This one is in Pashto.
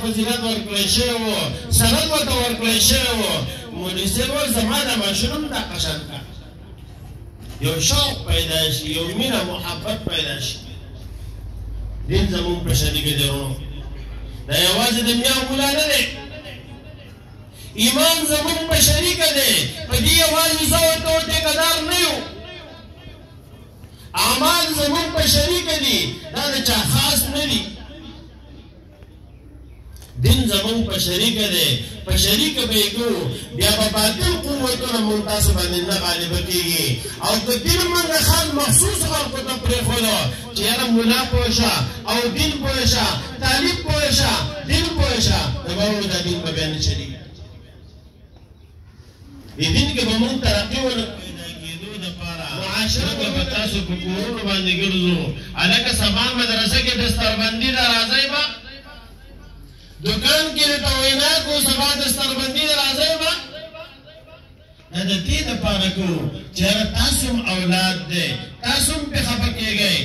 فضیلت ورکړی شوی و سند ورته ورکړی شوی و مولوي صاحب وویل زما دا ماشوم هم دا قشن کا یو شوق پیدا شي یو مینه محبت پیدا شي دین زمونږ په شریکه دی ورونو دا یوازې د میا مولا نه دی ایمان زمونږ په شریکه دی په دې یوازې زه ورته ټیکهدار نه یو اعمال زمونږ په شریکه دي دا د چا خاص نه دي دین زمونږ په شریکه دی په شریکه به یې کوو بیا به باطل قوتونه مونږ تاسو باندې نه غالبه کېږي او که دین مونږ خاص مخصوص خلکو ته پرېښودو چې یاره ملا پوه شه او دین پوه شه طالب پوه شه دین پوه شه نو به وایو دا دین به بیا نه چلېږي دې دین کې به مونږ ترقي ونه پیدا کېدو دپاره معاشره به په تاسو په کورونو باندې ګرځو هلکه سبا مدرسه کې دستربندي ده راځئ به دکان کې درته وینا کوو سبا دستربندي ده راځئ به دا د دې دپاره کوو چې تاسو هم اولاد دی تاسو هم پرې خفه کېږئ